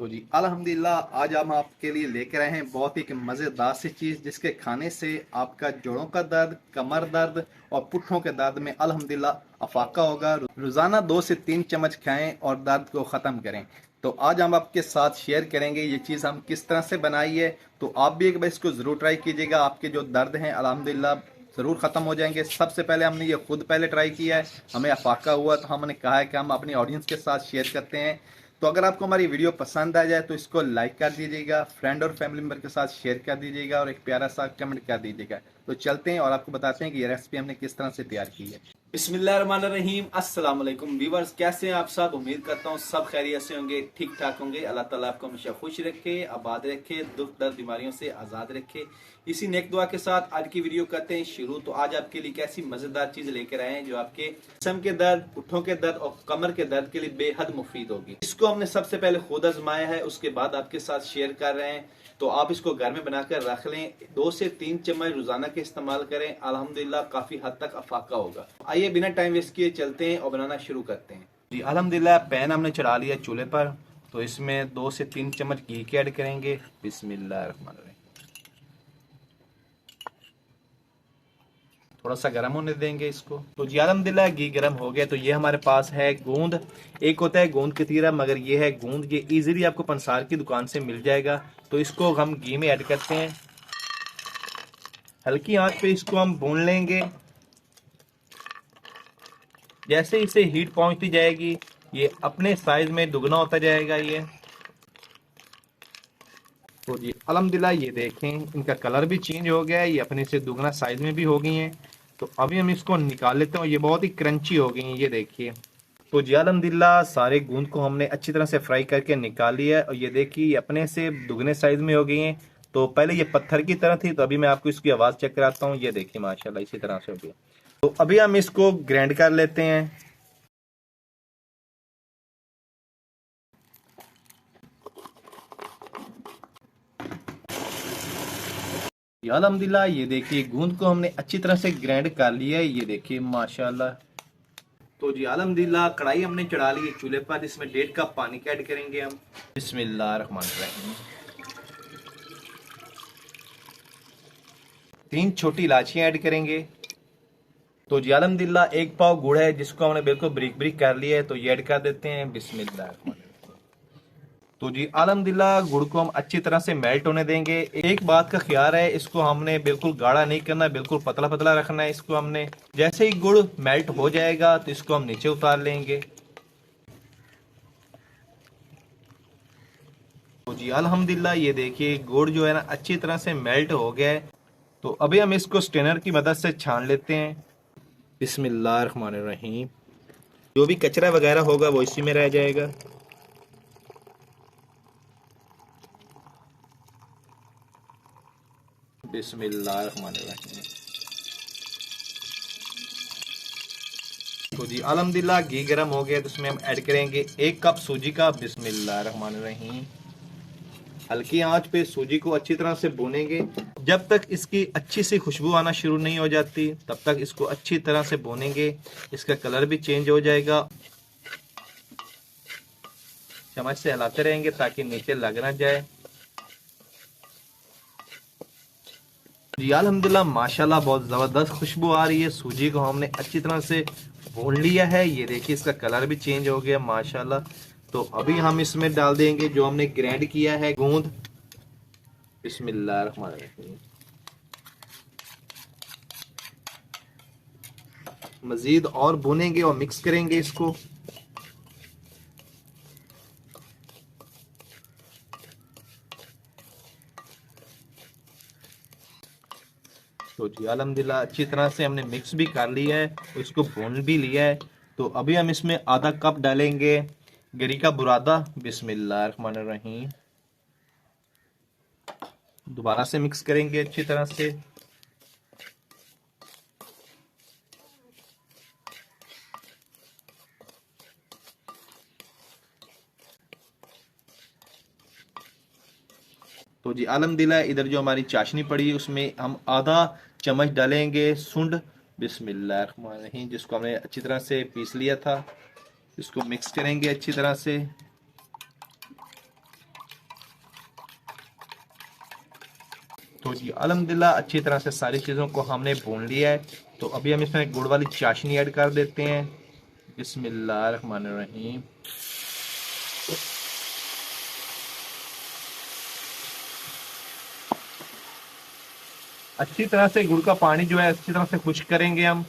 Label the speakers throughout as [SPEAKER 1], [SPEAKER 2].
[SPEAKER 1] तो जी अल्हम्दुलिल्लाह आज हम आपके लिए लेकर आए हैं बहुत ही एक मज़ेदार सी चीज़ जिसके खाने से आपका जोड़ों का दर्द, कमर दर्द और पुट्ठों के दर्द में अल्हम्दुलिल्लाह अफाका होगा। रोज़ाना 2 से 3 चम्मच खाएं और दर्द को ख़त्म करें। तो आज हम आपके साथ शेयर करेंगे ये चीज़ हम किस तरह से बनाई है। तो आप भी एक बार इसको ज़रूर ट्राई कीजिएगा, आपके जो दर्द हैं अल्हम्दुलिल्लाह ज़रूर ख़त्म हो जाएंगे। सबसे पहले हमने ये खुद पहले ट्राई किया है, हमें अफाका हुआ तो हमने कहा है कि हम अपनी ऑडियंस के साथ शेयर करते हैं। तो अगर आपको हमारी वीडियो पसंद आ जाए तो इसको लाइक कर दीजिएगा, फ्रेंड और फैमिली मेम्बर के साथ शेयर कर दीजिएगा और एक प्यारा सा कमेंट कर दीजिएगा। तो चलते हैं और आपको बताते हैं कि ये रेसिपी हमने किस तरह से तैयार की है। बिस्मिल्लाहिर्रहमानिर्रहीम, अस्सलाम वालेकुम व्यूअर्स, कैसे हैं आप सब। उम्मीद करता हूँ सब खैरियत से होंगे, ठीक ठाक होंगे। अल्लाह ताला आपको हमेशा खुश रखे, आबाद रखे, दुख दर्द बीमारियों से आज़ाद रखे। इसी नेक दुआ के साथ आज की वीडियो करते हैं शुरू। तो आज आपके लिए कैसी मज़ेदार चीज़ लेकर आए हैं जो आपके जिस्म के दर्द, पुट्ठों के दर्द और कमर के दर्द के लिए बेहद मुफीद होगी। इसको हमने सबसे पहले खुद आजमाया है, उसके बाद आपके साथ शेयर कर रहे हैं। तो आप इसको घर में बनाकर रख लें, 2 से 3 चम्मच रोजाना के इस्तेमाल करें, अल्हम्दुलिल्लाह काफी हद तक अफाका होगा। आइए बिना टाइम वेस्ट किए चलते हैं और बनाना शुरू करते हैं। जी अल्हम्दुलिल्लाह पैन हमने चढ़ा लिया चूल्हे पर। तो इसमें 2 से 3 चम्मच घी के ऐड करेंगे। बिस्मिल्लाहिर्रहमानिर्रहीम। थोड़ा सा गर्म होने देंगे इसको। तो जी अल्हम्दुलिल्लाह घी गर्म हो गया। तो ये हमारे पास है गोंद। एक होता है गोंद कतीरा, मगर ये है गोंद। ये इजीली आपको पंसार की दुकान से मिल जाएगा। तो इसको हम घी में ऐड करते हैं। हल्की आंच पे इसको हम भून लेंगे। जैसे इसे हीट पहुंचती जाएगी ये अपने साइज में दुगना होता जाएगा ये। तो जी अल्हम्दुलिल्लाह ये देखें इनका कलर भी चेंज हो गया है, ये अपने से दुगना साइज में भी हो गई हैं। तो अभी हम इसको निकाल लेते हैं। ये बहुत ही क्रंची हो गई हैं, ये देखिए। तो जी अल्हम्दुलिल्लाह सारे गूंद को हमने अच्छी तरह से फ्राई करके निकाल लिया है और ये देखिए ये अपने से दुगने साइज में हो गई हैं। तो पहले ये पत्थर की तरह थी, तो अभी मैं आपको इसकी आवाज़ चेक कराता हूँ। ये देखिए माशाल्लाह इसी तरह से हो गया। तो अभी हम इसको ग्राइंड कर लेते हैं। अल्हम्दुलिल्लाह ये देखिए गूंद को हमने अच्छी तरह से ग्राइंड कर लिया है, ये देखिए माशाल्लाह। तो जी अल्हम्दुलिल्लाह कढ़ाई हमने चढ़ा ली है चूल्हे पर। इसमें 1.5 कप पानी का ऐड करेंगे हम। बिस्मिल्लाहिर्रहमानिर्रहीम। 3 छोटी इलायचियां ऐड करेंगे। तो जी अल्हम्दुलिल्लाह 1 पाव गुड़ है जिसको हमने बिल्कुल ब्रिक ब्रिक कर लिया है, तो ये ऐड कर देते हैं। बिस्मिल्लाहिर्रहमानिर्रहीम। तो जी अल्हम्दुलिल्लाह गुड़ को हम अच्छी तरह से मेल्ट होने देंगे। एक बात का ख्याल है, इसको हमने बिल्कुल गाढ़ा नहीं करना, बिल्कुल पतला पतला रखना है इसको हमने। जैसे ही गुड़ मेल्ट हो जाएगा तो इसको हम नीचे उतार लेंगे। तो जी अल्हम्दुलिल्लाह ये देखिए गुड़ जो है ना अच्छी तरह से मेल्ट हो गया है। तो अभी हम इसको स्ट्रेनर की मदद से छान लेते हैं। बिस्मिल्लाहिर्रहमानिर्रहीम। जो भी कचरा वगैरह होगा वो इसी में रह जाएगा। बिस्मिल्लाहिर्रहमानिर्रहीम। तो जी अल्हम्दुलिल्लाह घी गर्म हो गया, तो उसमें हम ऐड करेंगे 1 कप सूजी का। बिस्मिल्लाहिर्रहमानिर्रहीम। हल्की आंच पे सूजी को अच्छी तरह से भूनेंगे। जब तक इसकी अच्छी सी खुशबू आना शुरू नहीं हो जाती तब तक इसको अच्छी तरह से भूनेंगे। इसका कलर भी चेंज हो जाएगा। चम्मच से हिलाते रहेंगे ताकि नीचे लग ना जाए। जी अल्हम्दुलिल्लाह माशाल्लाह बहुत ज़बरदस्त खुशबू आ रही है। सूजी को हमने अच्छी तरह से भून लिया है, ये देखिए इसका कलर भी चेंज हो गया माशाल्लाह। तो अभी हम इसमें डाल देंगे जो हमने ग्राइंड किया है गूंद। बिस्मिल्लाहिर्रहमानिर्रहीम। मजीद और भूनेंगे और मिक्स करेंगे इसको। तो जी अल्हम्दुलिल्लाह अच्छी तरह से हमने मिक्स भी कर लिया है और इसको भून भी लिया है। तो अभी हम इसमें आधा कप डालेंगे गिरी का बुरादा। बिस्मिल्लाहिर्रहमानिर्रहीम। दोबारा से मिक्स करेंगे अच्छी तरह से। तो जी अल्हम्दुलिल्लाह इधर जो हमारी चाशनी पड़ी है उसमें हम आधा चम्मच डालेंगे सुंड। बिस्मिल्लाहिर्रहमानिर्रहीम। जिसको हमने अच्छी तरह से पीस लिया था, इसको मिक्स करेंगे अच्छी तरह से। तो जी अल्हम्दुलिल्लाह अच्छी तरह से सारी चीज़ों को हमने भून लिया है। तो अभी हम इसमें गुड़ वाली चाशनी ऐड कर देते हैं। बिस्मिल्लाहिर्रहमानिर्रहीम। अच्छी तरह से गुड़ का पानी जो है अच्छी तरह से खुश्क करेंगे हम।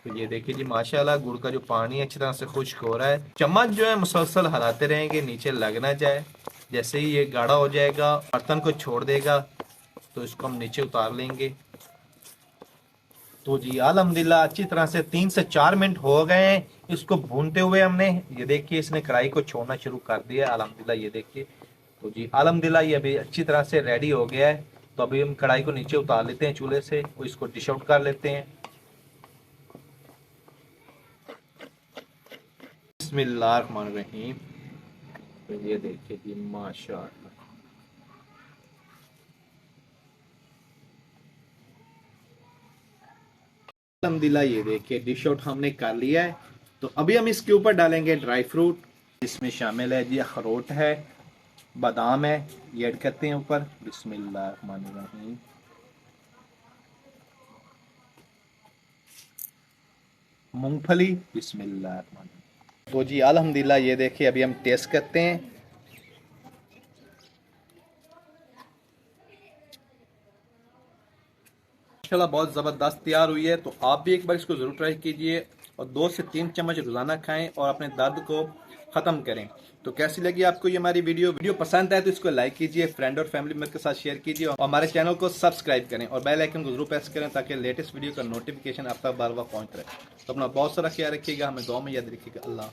[SPEAKER 1] तो ये देखिए जी माशाल्लाह गुड़ का जो पानी अच्छी तरह से खुश्क हो रहा है। चम्मच जो है मुसलसल हिलाते रहेंगे, नीचे लग ना जाए। जैसे ही ये गाढ़ा हो जाएगा, बर्तन को छोड़ देगा, तो इसको हम नीचे उतार लेंगे। तो जी अल्हम्दुलिल्लाह अच्छी तरह से 3 से 4 मिनट हो गए हैं इसको भूनते हुए हमने। ये देखिए इसने कढ़ाई को छोड़ना शुरू कर दिया अल्हम्दुलिल्लाह, ये देखिए। तो जी अल्हम्दुलिल्लाह ये अभी अच्छी तरह से रेडी हो गया है। तो अभी हम कढ़ाई को नीचे उतार लेते हैं चूल्हे से और इसको डिश आउट कर लेते हैं। बिस्मिल्लाहिर्रहमानिर्रहीम। तो ये देखिए जी माशाअल्लाह। अल्हम्दुलिल्लाह ये देखिए डिश आउट हमने कर लिया है। तो अभी हम इसके ऊपर डालेंगे ड्राई फ्रूट। इसमें शामिल है जी अखरोट है, बादाम है, ये ऐड करते हैं ऊपर। बिस्मिल्लाहिर्रहमानिर्रहीम। मूंगफली। बिस्मिल्लाहिर्रहमानिर्रहीम। तो जी अल्हम्दुलिल्लाह ये देखिए अभी हम टेस्ट करते हैं। माशाल्लाह बहुत ज़बरदस्त तैयार हुई है। तो आप भी एक बार इसको ज़रूर ट्राई कीजिए और 2 से 3 चम्मच रोज़ाना खाएं और अपने दर्द को ख़त्म करें। तो कैसी लगी आपको ये हमारी वीडियो पसंद आए तो इसको लाइक कीजिए, फ्रेंड और फैमिली मेंबर के साथ शेयर कीजिए और हमारे चैनल को सब्सक्राइब करें और बेल आइकन को जरूर प्रेस करें ताकि लेटेस्ट वीडियो का नोटिफिकेशन आप तक बार बार पहुँच रहे। तो अपना बहुत सारा ख्याल रखिएगा, हमें दुआ में याद रखिएगा। अल्लाह।